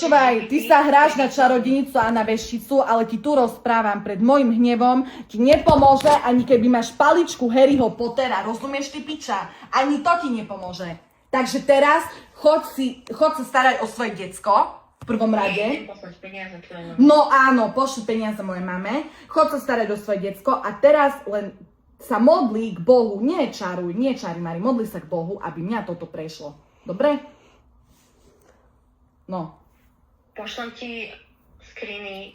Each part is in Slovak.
Počúvaj, ty sa hráš na čarodejnicu a na vešticu, ale ti tu rozprávam pred môjim hnevom, ti nepomôže, ani keby máš paličku Harryho Pottera, rozumieš ty piča? Ani to ti nepomôže. Takže teraz choď sa starať o svoje decko, v prvom rade. No áno, pošli peniaze mojej mame, choď sa starať o svoje decko a teraz len sa modlí k Bohu, nie čaruj, Mari, modlí sa k Bohu, aby mňa toto prešlo. Dobre? No. Pošlem ti screeny,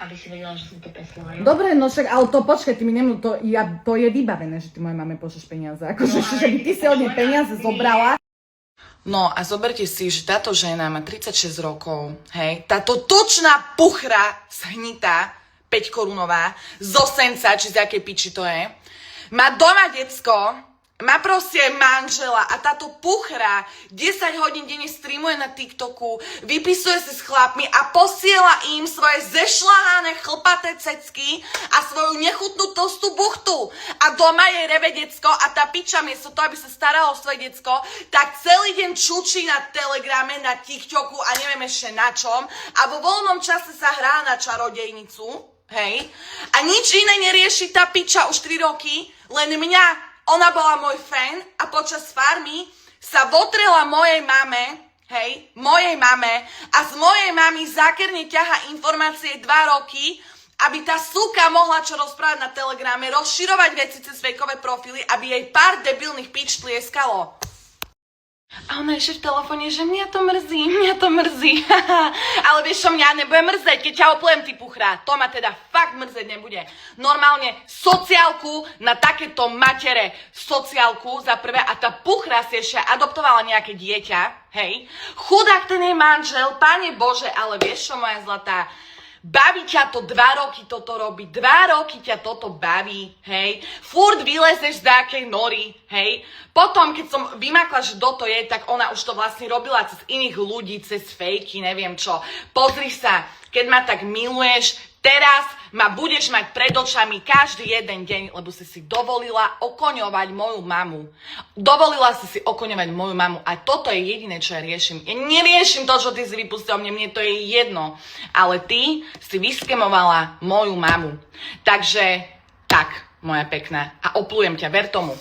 aby si vedela, že som to peslila. Dobre, no však, ale to počkaj, ty mi to je vybavené, že ty mojej mame pošleš peniaze. Akože, že by ty si od nej peniaze zobrala. No a zoberte si, že táto žena má 36 rokov, hej, táto tučná puchra zhnitá, 5-korunová, z Osenca, či z jakej piči to je, má doma decko, má proste manžela a táto puchra 10 hodín denne streamuje na TikToku, vypisuje si s chlapmi a posiela im svoje zešľahané chlpaté cecky a svoju nechutnú tlstú buchtu. A doma jej reve decko a tá piča miesto to, aby sa starala o svoje decko, tak celý deň čučí na Telegrame, na TikToku a neviem ešte na čom a vo voľnom čase sa hrá na čarodejnicu, hej, a nič iné nerieši tá piča už 3 roky, len mňa. Ona bola môj fan a počas farmy sa votrela mojej mame, hej, mojej mame a z mojej mamy zákerne ťaha informácie 2 roky, aby tá súka mohla čo rozprávať na Telegrame, rozširovať veci cez fejkové profily, aby jej pár debilných pič tlieskalo. A ona ešte v telefóne, že mňa to mrzí. Ale vieš čo, mňa nebude mrzeť, keď ťa oplujem, ty puchra. To ma teda fakt mrzeť nebude. Normálne sociálku na takéto matere. Sociálku za prvé a tá puchra si ešte adoptovala nejaké dieťa, hej. Chudák ten jej manžel, Pane Bože, ale vieš čo, moja zlatá, baví ťa to 2 roky toto robí, 2 roky ťa toto baví, hej. Furt vylezeš z nejakej nory, hej. Potom, keď som vymakla, že kto to je, tak ona už to vlastne robila cez iných ľudí, cez fejky, neviem čo. Pozri sa, keď ma tak miluješ, teraz ma budeš mať pred očami každý jeden deň, lebo si dovolila okoňovať moju mamu. Dovolila si okoňovať moju mamu a toto je jediné, čo ja riešim. Ja neriešim to, čo ty si vypustil mne to je jedno. Ale ty si vyskemovala moju mamu. Takže tak, moja pekná. A oplujem ťa, ver tomu.